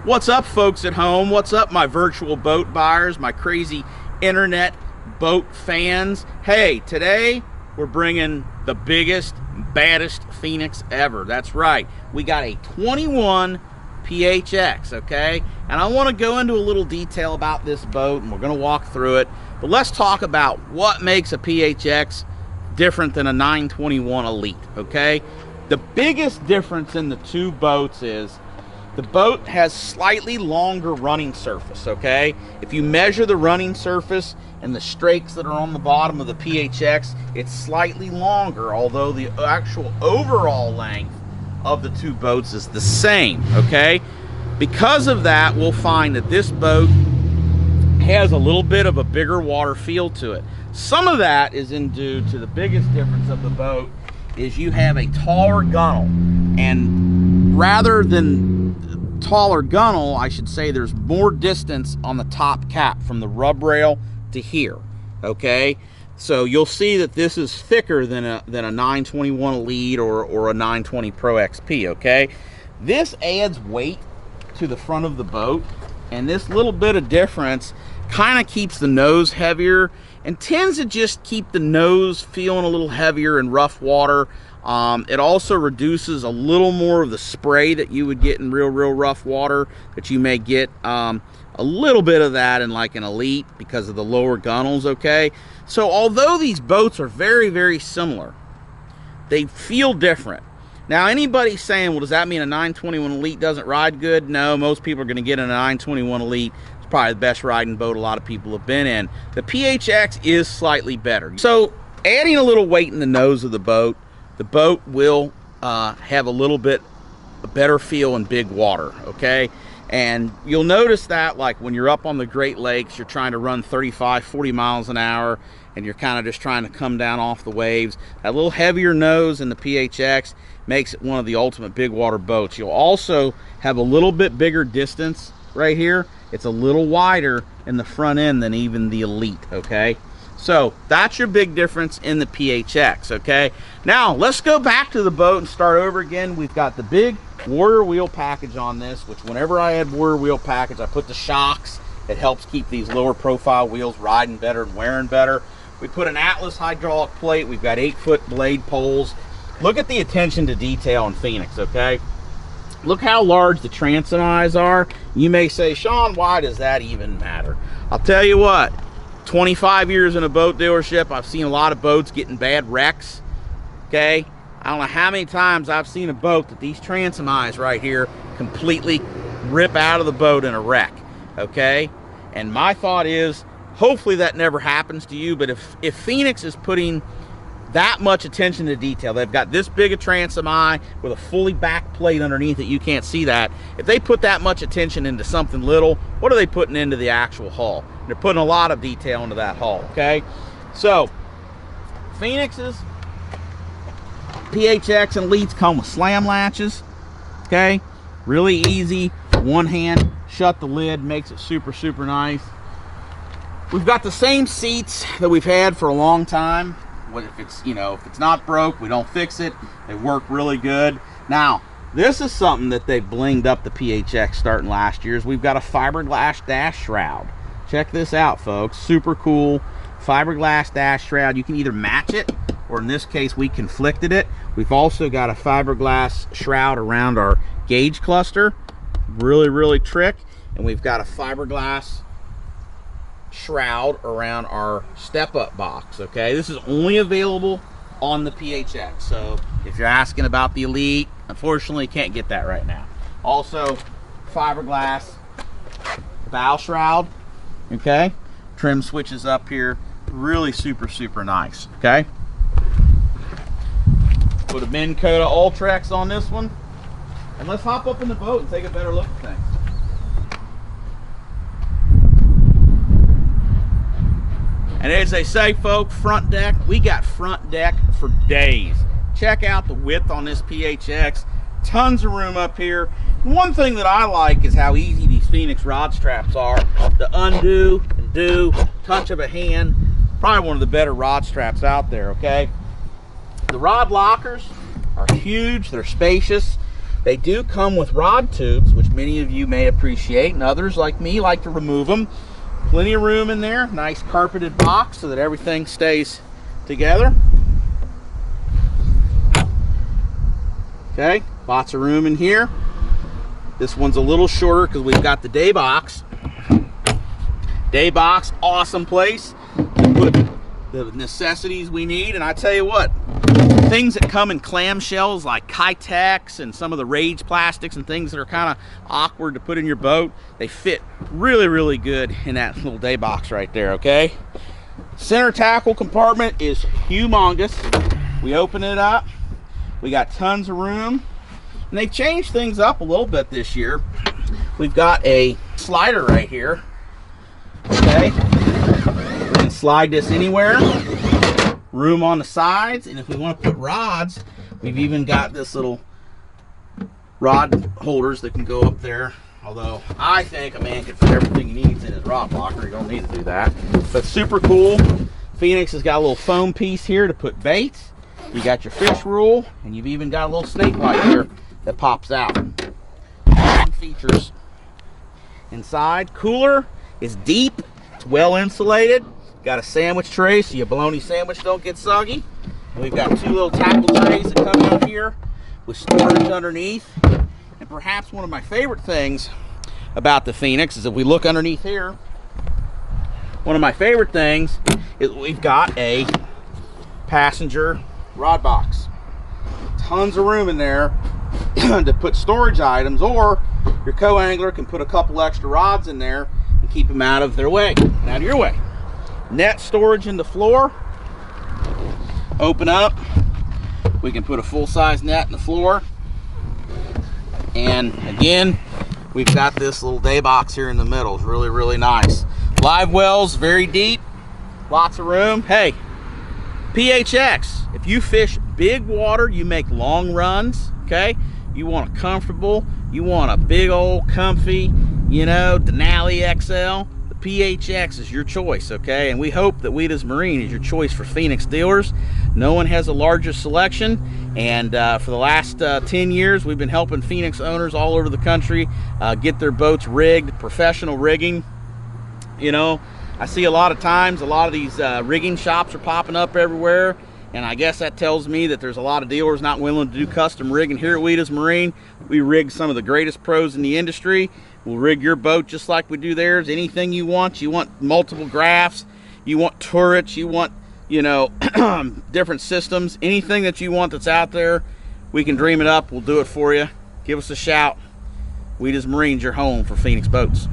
What's up, folks at home? What's up, my virtual boat buyers, my crazy internet boat fans? Hey, today we're bringing the biggest, baddest Phoenix ever. That's right. We got a 21 PHX, okay? And I want to go into a little detail about this boat, and we're going to walk through it. But let's talk about what makes a PHX different than a 921 Elite, okay? The biggest difference in the two boats is the boat has slightly longer running surface, okay? If you measure the running surface and the strakes that are on the bottom of the PHX, it's slightly longer, although the actual overall length of the two boats is the same, okay? Because of that, we'll find that this boat has a little bit of a bigger water feel to it. Some of that is due to the biggest difference of the boat is you have a taller gunnel, and rather than taller gunnel, I should say there's more distance on the top cap from the rub rail to here, okay? So you'll see that this is thicker than a 921 Elite or a 920 Pro XP, okay? This adds weight to the front of the boat, and this little bit of difference kind of keeps the nose heavier and tends to just keep the nose feeling a little heavier in rough water. It also reduces a little more of the spray that you would get in real rough water that you may get a little bit of that in like an Elite because of the lower gunnels, okay? So although these boats are very similar, they feel different. Now anybody saying, well, does that mean a 921 Elite doesn't ride good? No, most people are going to get in a 921 Elite. It's probably the best riding boat a lot of people have been in. The PHX is slightly better. So adding a little weight in the nose of the boat will have a little bit better feel in big water, okay? And you'll notice that like when you're up on the Great Lakes, you're trying to run 35, 40 miles an hour, and you're kind of just trying to come down off the waves. That little heavier nose in the PHX makes it one of the ultimate big water boats. You'll also have a little bit bigger distance right here. It's a little wider in the front end than even the Elite, okay? So that's your big difference in the PHX, okay? Now let's go back to the boat and start over again. We've got the big Warrior wheel package on this, which whenever I add Warrior wheel package, I put the shocks. It helps keep these lower profile wheels riding better and wearing better. We put an Atlas hydraulic plate. We've got 8-foot blade poles. Look at the attention to detail in Phoenix, okay? Look how large the transom eyes are. You may say, Sean, why does that even matter? I'll tell you what. 25 years in a boat dealership, I've seen a lot of boats getting bad wrecks, okay? I don't know how many times I've seen a boat that these transom eyes right here completely rip out of the boat in a wreck, okay? And my thought is, hopefully that never happens to you, but if Phoenix is putting that much attention to detail, they've got this big a transom eye with a fully back plate underneath it, you can't see that. If they put that much attention into something little, what are they putting into the actual hull? They're putting a lot of detail into that hull, okay? So, Phoenix's PHX and Elites come with slam latches, okay? Really easy, one hand, shut the lid, makes it super nice. We've got the same seats that we've had for a long time. If it's, you know, if it's not broke, we don't fix it. They work really good. Now, this is something that they blinged up the PHX starting last year. We've got a fiberglass dash shroud. Check this out, folks. Super cool fiberglass dash shroud. You can either match it, or in this case, we conflicted it. We've also got a fiberglass shroud around our gauge cluster. Really trick. And we've got a fiberglass shroud around our step-up box, okay? This is only available on the PHX. So if you're asking about the Elite, unfortunately, you can't get that right now. Also, fiberglass bow shroud. Okay, trim switches up here, really super nice, okay? Put a Minn Kota Ultrex on this one, and let's hop up in the boat and take a better look at things. And as they say, folks, front deck, we got front deck for days. Check out the width on this PHX, tons of room up here. One thing that I like is how easy these Phoenix rod straps are to undo and do, touch of a hand. Probably one of the better rod straps out there, okay? The rod lockers are huge, they're spacious. They do come with rod tubes, which many of you may appreciate, and others like me like to remove them. Plenty of room in there, nice carpeted box so that everything stays together. Okay, lots of room in here. This one's a little shorter because we've got the day box. Day box, awesome place to put the necessities we need. And I tell you what, things that come in clamshells like Kytex and some of the Rage plastics and things that are kind of awkward to put in your boat, they fit really, really good in that little day box right there, okay? Center tackle compartment is humongous. We open it up. We got tons of room. And they've changed things up a little bit this year. We've got a slider right here. Okay. We can slide this anywhere. Room on the sides. And if we want to put rods, we've even got this little rod holders that can go up there. Although I think a man can fit everything he needs in his rod locker. You don't need to do that. But super cool. Phoenix has got a little foam piece here to put baits. You got your fish rule, and you've even got a little snake light here that pops out. Awesome features. Inside, cooler is deep. It's well insulated. Got a sandwich tray so your bologna sandwich don't get soggy. And we've got two little tackle trays that come out here with storage underneath. And perhaps one of my favorite things about the Phoenix is if we look underneath here, one of my favorite things is we've got a passenger rod box. Tons of room in there to put storage items, or your co-angler can put a couple extra rods in there and keep them out of their way, out of your way. Net storage in the floor. Open up. We can put a full-size net in the floor. And again, we've got this little day box here in the middle. It's really, really nice. Live wells, very deep. Lots of room. Hey, PHX, if you fish big water, you make long runs, okay? You want a comfortable, you want a big old comfy, you know, Denali XL, the PHX is your choice, okay? And we hope that Wiedas Marine is your choice for Phoenix dealers. No one has a larger selection, and for the last 10 years, we've been helping Phoenix owners all over the country get their boats rigged, professional rigging, you know. I see a lot of times, a lot of these rigging shops are popping up everywhere, and I guess that tells me that there's a lot of dealers not willing to do custom rigging. Here at Wiedas Marine, we rig some of the greatest pros in the industry. We'll rig your boat just like we do theirs. Anything you want multiple graphs, you want turrets, you want, you know, different systems, anything that you want that's out there, we can dream it up. We'll do it for you. Give us a shout. Wiedas Marine's your home for Phoenix boats.